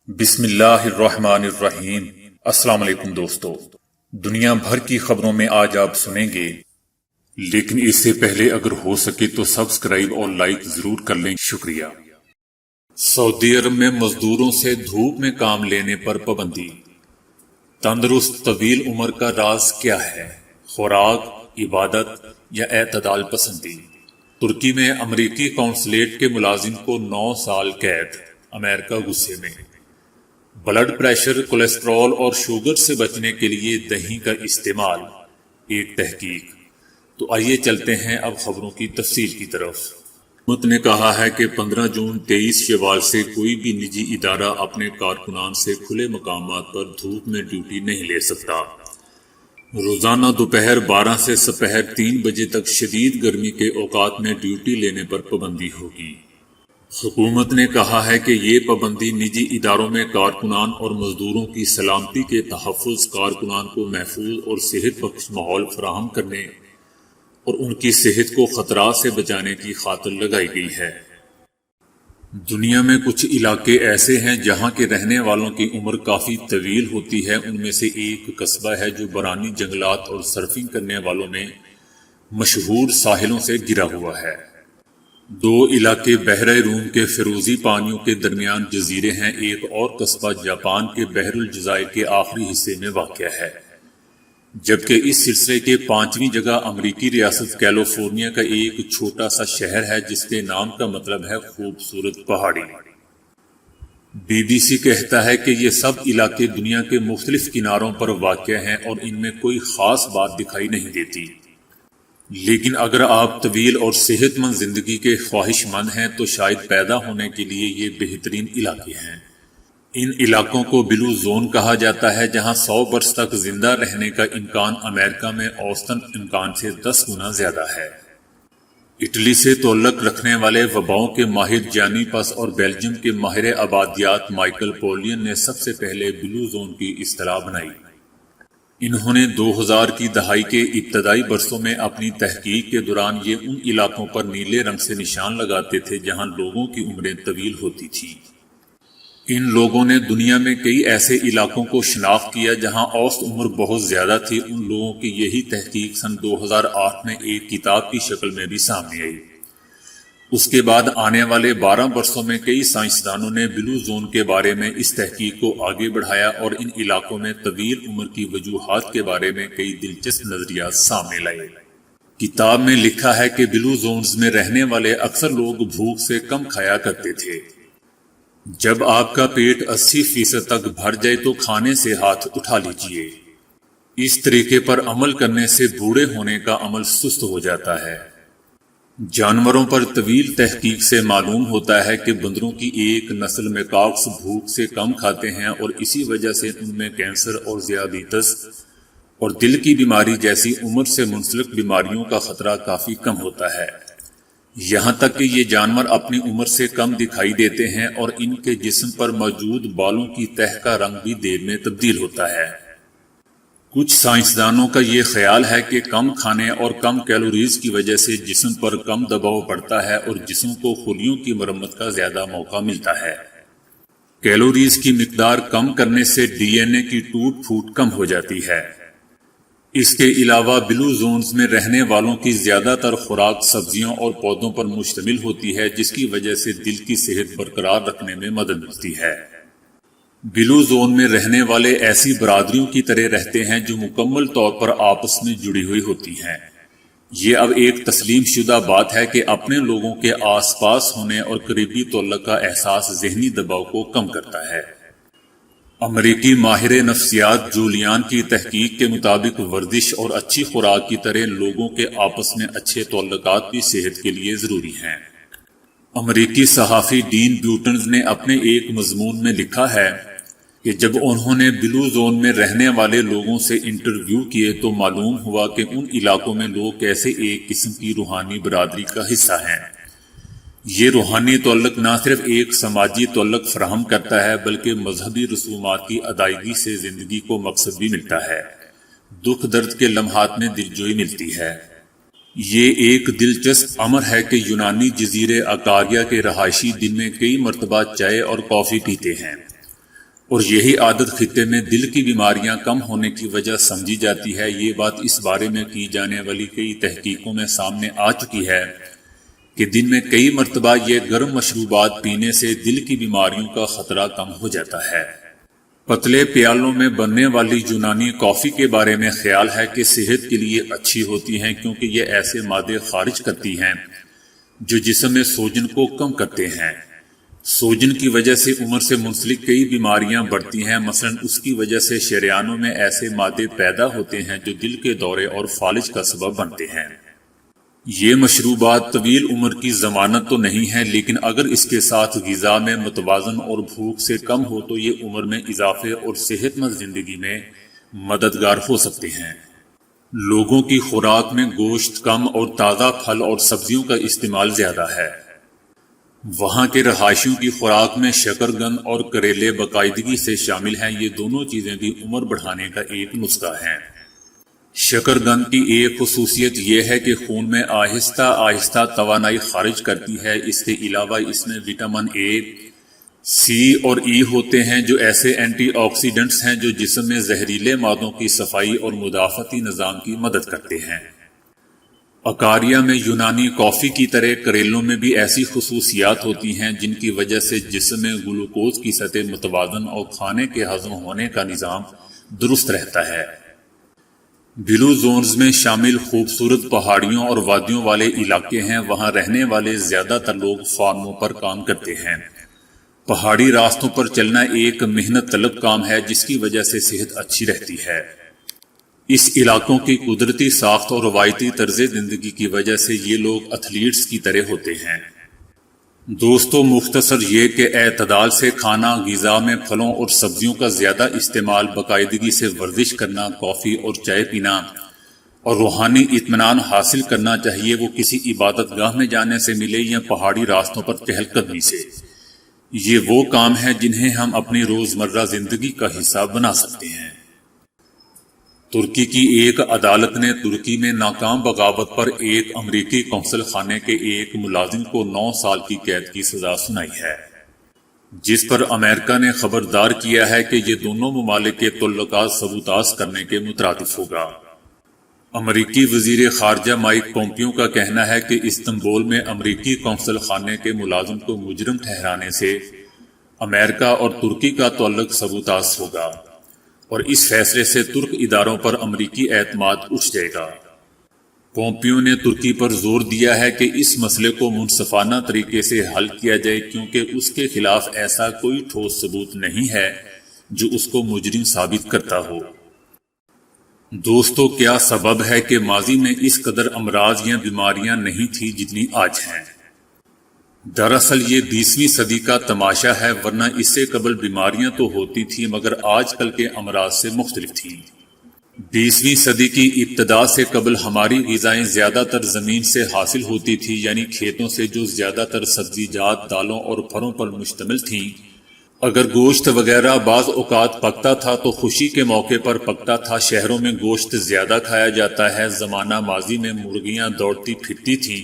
بسم اللہ الرحمن الرحیم۔ السلام علیکم دوستو، دنیا بھر کی خبروں میں آج آپ سنیں گے، لیکن اس سے پہلے اگر ہو سکے تو سبسکرائب اور لائک ضرور کر لیں، شکریہ۔ سعودی عرب میں مزدوروں سے دھوپ میں کام لینے پر پابندی۔ تندرست طویل عمر کا راز کیا ہے؟ خوراک، عبادت یا اعتدال پسندی؟ ترکی میں امریکی قونصلیٹ کے ملازم کو 9 سال قید، امریکہ غصے میں۔ بلڈ پریشر، کولیسٹرول اور شوگر سے بچنے کے لیے دہی کا استعمال، ایک تحقیق۔ تو آئیے چلتے ہیں اب خبروں کی تفصیل کی طرف۔ حکومت نے کہا ہے کہ 15 جون 23 شوال سے کوئی بھی نجی ادارہ اپنے کارکنان سے کھلے مقامات پر دھوپ میں ڈیوٹی نہیں لے سکتا۔ روزانہ دوپہر 12 سے سپہر 3 بجے تک شدید گرمی کے اوقات میں ڈیوٹی لینے پر پابندی ہوگی۔ حکومت نے کہا ہے کہ یہ پابندی نجی اداروں میں کارکنان اور مزدوروں کی سلامتی کے تحفظ، کارکنان کو محفوظ اور صحت بخش ماحول فراہم کرنے اور ان کی صحت کو خطرات سے بچانے کی خاطر لگائی گئی ہے۔ دنیا میں کچھ علاقے ایسے ہیں جہاں کے رہنے والوں کی عمر کافی طویل ہوتی ہے۔ ان میں سے ایک قصبہ ہے جو برانی جنگلات اور سرفنگ کرنے والوں میں مشہور ساحلوں سے گھرا ہوا ہے۔ 2 علاقے بحر روم کے فیروزی پانیوں کے درمیان جزیرے ہیں۔ ایک اور قصبہ جاپان کے بحر الجزائر کے آخری حصے میں واقع ہے، جبکہ اس سلسلے کے 5ویں جگہ امریکی ریاست کیلیفورنیا کا ایک چھوٹا سا شہر ہے جس کے نام کا مطلب ہے خوبصورت پہاڑی۔ BBC کہتا ہے کہ یہ سب علاقے دنیا کے مختلف کناروں پر واقع ہیں اور ان میں کوئی خاص بات دکھائی نہیں دیتی، لیکن اگر آپ طویل اور صحت مند زندگی کے خواہش مند ہیں تو شاید پیدا ہونے کے لیے یہ بہترین علاقے ہیں۔ ان علاقوں کو بلو زون کہا جاتا ہے، جہاں 100 برس تک زندہ رہنے کا امکان امریکہ میں اوسطاً امکان سے 10 گنا زیادہ ہے۔ اٹلی سے تعلق رکھنے والے وباؤں کے ماہر جانی پس اور بیلجیم کے ماہر آبادیات مائیکل پولین نے سب سے پہلے بلو زون کی اصطلاح بنائی۔ انہوں نے 2000 کی دہائی کے ابتدائی برسوں میں اپنی تحقیق کے دوران یہ ان علاقوں پر نیلے رنگ سے نشان لگاتے تھے جہاں لوگوں کی عمریں طویل ہوتی تھیں۔ ان لوگوں نے دنیا میں کئی ایسے علاقوں کو شناخت کیا جہاں اوسط عمر بہت زیادہ تھی۔ ان لوگوں کی یہی تحقیق سن 2008 میں ایک کتاب کی شکل میں بھی سامنے آئی۔ اس کے بعد آنے والے 12 برسوں میں کئی سائنسدانوں نے بلو زون کے بارے میں اس تحقیق کو آگے بڑھایا اور ان علاقوں میں طویل عمر کی وجوہات کے بارے میں کئی دلچسپ نظریات سامنے لائے۔ کتاب میں لکھا ہے کہ بلو زونز میں رہنے والے اکثر لوگ بھوک سے کم کھایا کرتے تھے۔ جب آپ کا پیٹ 80% تک بھر جائے تو کھانے سے ہاتھ اٹھا لیجئے۔ اس طریقے پر عمل کرنے سے بوڑھے ہونے کا عمل سست ہو جاتا ہے۔ جانوروں پر طویل تحقیق سے معلوم ہوتا ہے کہ بندروں کی ایک نسل میکاکس بھوک سے کم کھاتے ہیں اور اسی وجہ سے ان میں کینسر اور ذیابیطس اور دل کی بیماری جیسی عمر سے منسلک بیماریوں کا خطرہ کافی کم ہوتا ہے۔ یہاں تک کہ یہ جانور اپنی عمر سے کم دکھائی دیتے ہیں اور ان کے جسم پر موجود بالوں کی تہ کا رنگ بھی دیر میں تبدیل ہوتا ہے۔ کچھ سائنسدانوں کا یہ خیال ہے کہ کم کھانے اور کم کیلوریز کی وجہ سے جسم پر کم دباؤ پڑتا ہے اور جسم کو خلیوں کی مرمت کا زیادہ موقع ملتا ہے۔ کیلوریز کی مقدار کم کرنے سے DNA کی ٹوٹ پھوٹ کم ہو جاتی ہے۔ اس کے علاوہ بلو زونز میں رہنے والوں کی زیادہ تر خوراک سبزیوں اور پودوں پر مشتمل ہوتی ہے، جس کی وجہ سے دل کی صحت برقرار رکھنے میں مدد ملتی ہے۔ بلو زون میں رہنے والے ایسی برادریوں کی طرح رہتے ہیں جو مکمل طور پر آپس میں جڑی ہوئی ہوتی ہیں۔ یہ اب ایک تسلیم شدہ بات ہے کہ اپنے لوگوں کے آس پاس ہونے اور قریبی تعلق کا احساس ذہنی دباؤ کو کم کرتا ہے۔ امریکی ماہر نفسیات جولیان کی تحقیق کے مطابق ورزش اور اچھی خوراک کی طرح لوگوں کے آپس میں اچھے تعلقات بھی صحت کے لیے ضروری ہیں۔ امریکی صحافی ڈین بیوٹنز نے اپنے ایک مضمون میں لکھا ہے کہ جب انہوں نے بلو زون میں رہنے والے لوگوں سے انٹرویو کیے تو معلوم ہوا کہ ان علاقوں میں لوگ کیسے ایک قسم کی روحانی برادری کا حصہ ہیں۔ یہ روحانی تعلق نہ صرف ایک سماجی تعلق فراہم کرتا ہے بلکہ مذہبی رسومات کی ادائیگی سے زندگی کو مقصد بھی ملتا ہے۔ دکھ درد کے لمحات میں دلجوئی ملتی ہے۔ یہ ایک دلچسپ امر ہے کہ یونانی جزیرے اکاریا کے رہائشی دن میں کئی مرتبہ چائے اور کافی پیتے ہیں۔ اور یہی عادت خطے میں دل کی بیماریاں کم ہونے کی وجہ سمجھی جاتی ہے۔ یہ بات اس بارے میں کی جانے والی کئی تحقیقوں میں سامنے آ چکی ہے کہ دن میں کئی مرتبہ یہ گرم مشروبات پینے سے دل کی بیماریوں کا خطرہ کم ہو جاتا ہے۔ پتلے پیالوں میں بننے والی یونانی کافی کے بارے میں خیال ہے کہ صحت کے لیے اچھی ہوتی ہیں، کیونکہ یہ ایسے مادے خارج کرتی ہیں جو جسم میں سوجن کو کم کرتے ہیں۔ سوجن کی وجہ سے عمر سے منسلک کئی بیماریاں بڑھتی ہیں، مثلا اس کی وجہ سے شریانوں میں ایسے مادے پیدا ہوتے ہیں جو دل کے دورے اور فالج کا سبب بنتے ہیں۔ یہ مشروبات طویل عمر کی ضمانت تو نہیں ہے، لیکن اگر اس کے ساتھ غذا میں متوازن اور بھوک سے کم ہو تو یہ عمر میں اضافے اور صحت مند زندگی میں مددگار ہو سکتے ہیں۔ لوگوں کی خوراک میں گوشت کم اور تازہ پھل اور سبزیوں کا استعمال زیادہ ہے۔ وہاں کے رہائشیوں کی خوراک میں شکرگند اور کریلے باقاعدگی سے شامل ہیں۔ یہ دونوں چیزیں بھی عمر بڑھانے کا ایک نسخہ ہیں۔ شکرگند کی ایک خصوصیت یہ ہے کہ خون میں آہستہ آہستہ توانائی خارج کرتی ہے۔ اس کے علاوہ اس میں وٹامن اے، سی اور ای ہوتے ہیں جو ایسے اینٹی آکسیڈنٹس ہیں جو جسم میں زہریلے مادوں کی صفائی اور مدافعتی نظام کی مدد کرتے ہیں۔ اکاریا میں یونانی کافی کی طرح کریلوں میں بھی ایسی خصوصیات ہوتی ہیں جن کی وجہ سے جسم میں گلوکوز کی سطح متوازن اور کھانے کے ہضم ہونے کا نظام درست رہتا ہے۔ بلو زونز میں شامل خوبصورت پہاڑیوں اور وادیوں والے علاقے ہیں۔ وہاں رہنے والے زیادہ تر لوگ فارموں پر کام کرتے ہیں۔ پہاڑی راستوں پر چلنا ایک محنت طلب کام ہے جس کی وجہ سے صحت اچھی رہتی ہے۔ اس علاقوں کی قدرتی ساخت اور روایتی طرز زندگی کی وجہ سے یہ لوگ ایتھلیٹس کی طرح ہوتے ہیں۔ دوستو، مختصر یہ کہ اعتدال سے کھانا، غذا میں پھلوں اور سبزیوں کا زیادہ استعمال، باقاعدگی سے ورزش کرنا، کافی اور چائے پینا اور روحانی اطمینان حاصل کرنا چاہیے، وہ کسی عبادت گاہ میں جانے سے ملے یا پہاڑی راستوں پر چہل قدمی سے۔ یہ وہ کام ہیں جنہیں ہم اپنی روزمرہ زندگی کا حصہ بنا سکتے ہیں۔ ترکی کی ایک عدالت نے ترکی میں ناکام بغاوت پر ایک امریکی قونصل خانے کے ایک ملازم کو 9 سال کی قید کی سزا سنائی ہے، جس پر امریکہ نے خبردار کیا ہے کہ یہ دونوں ممالک کے تعلقات سبوتاژ کرنے کے مترادف ہوگا۔ امریکی وزیر خارجہ مائک پومپیو کا کہنا ہے کہ استنبول میں امریکی قونصل خانے کے ملازم کو مجرم ٹھہرانے سے امریکہ اور ترکی کا تعلق سبوتاژ ہوگا، اور اس فیصلے سے ترک اداروں پر امریکی اعتماد اٹھ جائے گا۔ پومپیو نے ترکی پر زور دیا ہے کہ اس مسئلے کو منصفانہ طریقے سے حل کیا جائے، کیونکہ اس کے خلاف ایسا کوئی ٹھوس ثبوت نہیں ہے جو اس کو مجرم ثابت کرتا ہو۔ دوستو، کیا سبب ہے کہ ماضی میں اس قدر امراض یا بیماریاں نہیں تھیں جتنی آج ہیں؟ دراصل یہ 20ویں صدی کا تماشا ہے، ورنہ اس سے قبل بیماریاں تو ہوتی تھیں مگر آج کل کے امراض سے مختلف تھیں۔ 20ویں صدی کی ابتدا سے قبل ہماری غذائیں زیادہ تر زمین سے حاصل ہوتی تھی، یعنی کھیتوں سے، جو زیادہ تر سبزیجات، دالوں اور پھلوں پر مشتمل تھیں۔ اگر گوشت وغیرہ بعض اوقات پکتا تھا تو خوشی کے موقع پر پکتا تھا۔ شہروں میں گوشت زیادہ کھایا جاتا ہے۔ زمانہ ماضی میں مرغیاں دوڑتی پھرتی تھیں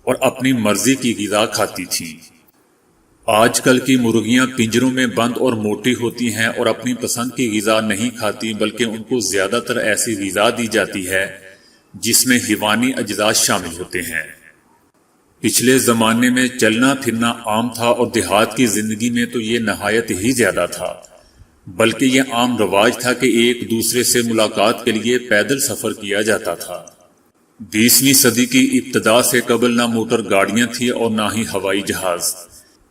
اور اپنی مرضی کی غذا کھاتی تھیں۔ آج کل کی مرغیاں پنجروں میں بند اور موٹی ہوتی ہیں اور اپنی پسند کی غذا نہیں کھاتی، بلکہ ان کو زیادہ تر ایسی غذا دی جاتی ہے جس میں حیوانی اجزاء شامل ہوتے ہیں۔ پچھلے زمانے میں چلنا پھرنا عام تھا اور دیہات کی زندگی میں تو یہ نہایت ہی زیادہ تھا، بلکہ یہ عام رواج تھا کہ ایک دوسرے سے ملاقات کے لیے پیدل سفر کیا جاتا تھا۔ 20ویں صدی کی ابتدا سے قبل نہ موٹر گاڑیاں تھیں اور نہ ہی ہوائی جہاز،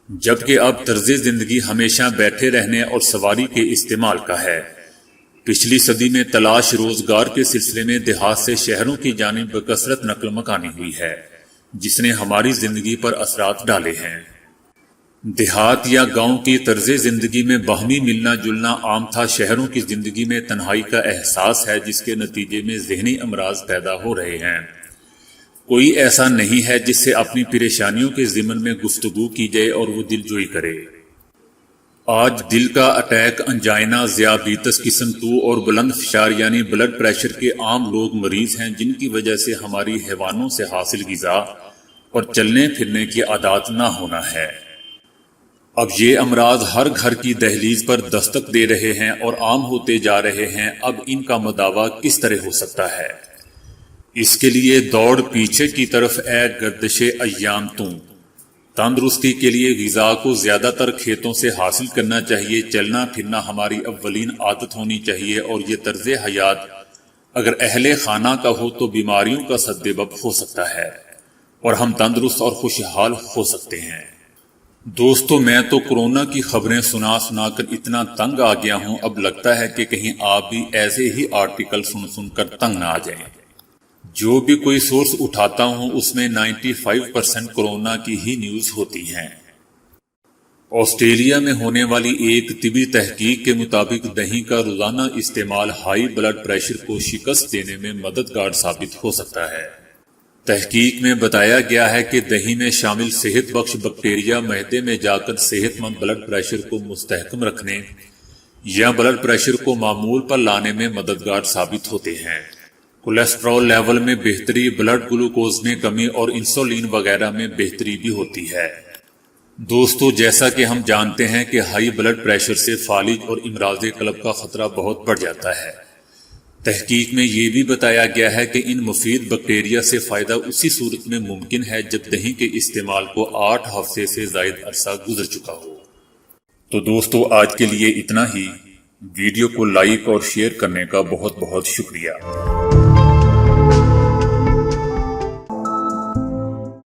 جبکہ اب طرز زندگی ہمیشہ بیٹھے رہنے اور سواری کے استعمال کا ہے۔ پچھلی صدی میں تلاش روزگار کے سلسلے میں دیہات سے شہروں کی جانب بکثرت نقل مکانی ہوئی ہے، جس نے ہماری زندگی پر اثرات ڈالے ہیں۔ دیہات یا گاؤں کی طرز زندگی میں باہمی ملنا جلنا عام تھا۔ شہروں کی زندگی میں تنہائی کا احساس ہے، جس کے نتیجے میں ذہنی امراض پیدا ہو رہے ہیں۔ کوئی ایسا نہیں ہے جس سے اپنی پریشانیوں کے ضمن میں گفتگو کی جائے اور وہ دل جوئی کرے۔ آج دل کا اٹیک، انجائنا، ذیابیطس قسم 2 اور بلند فشار یعنی بلڈ پریشر کے عام لوگ مریض ہیں، جن کی وجہ سے ہماری حیوانوں سے حاصل غذا اور چلنے پھرنے کی عادات نہ ہونا ہے۔ اب یہ امراض ہر گھر کی دہلیز پر دستک دے رہے ہیں اور عام ہوتے جا رہے ہیں۔ اب ان کا مداوع کس طرح ہو سکتا ہے؟ اس کے لیے دوڑ پیچھے کی طرف اے گردش ایام توں۔ تندرستی کے لیے غذا کو زیادہ تر کھیتوں سے حاصل کرنا چاہیے۔ چلنا پھرنا ہماری اولین عادت ہونی چاہیے، اور یہ طرز حیات اگر اہل خانہ کا ہو تو بیماریوں کا سبب ہو سکتا ہے اور ہم تندرست اور خوشحال ہو سکتے ہیں۔ دوستو، میں تو کورونا کی خبریں سنا سنا کر اتنا تنگ آ گیا ہوں، اب لگتا ہے کہ کہیں آپ بھی ایسے ہی آرٹیکل سن کر تنگ نہ آ جائیں۔ جو بھی کوئی سورس اٹھاتا ہوں اس میں 95% کورونا کی ہی نیوز ہوتی ہیں۔ آسٹریلیا میں ہونے والی ایک طبی تحقیق کے مطابق دہی کا روزانہ استعمال ہائی بلڈ پریشر کو شکست دینے میں مددگار ثابت ہو سکتا ہے۔ تحقیق میں بتایا گیا ہے کہ دہی میں شامل صحت بخش بیکٹیریا معدے میں جا کر صحت مند بلڈ پریشر کو مستحکم رکھنے یا بلڈ پریشر کو معمول پر لانے میں مددگار ثابت ہوتے ہیں۔ کولیسٹرول لیول میں بہتری، بلڈ گلوکوز میں کمی اور انسولین وغیرہ میں بہتری بھی ہوتی ہے۔ دوستو، جیسا کہ ہم جانتے ہیں کہ ہائی بلڈ پریشر سے فالج اور امراض قلب کا خطرہ بہت بڑھ جاتا ہے۔ تحقیق میں یہ بھی بتایا گیا ہے کہ ان مفید بیکٹیریا سے فائدہ اسی صورت میں ممکن ہے جب دہی کے استعمال کو 8 ہفتے سے زائد عرصہ گزر چکا ہو۔ تو دوستو، آج کے لیے اتنا ہی۔ ویڈیو کو لائک اور شیئر کرنے کا بہت بہت شکریہ۔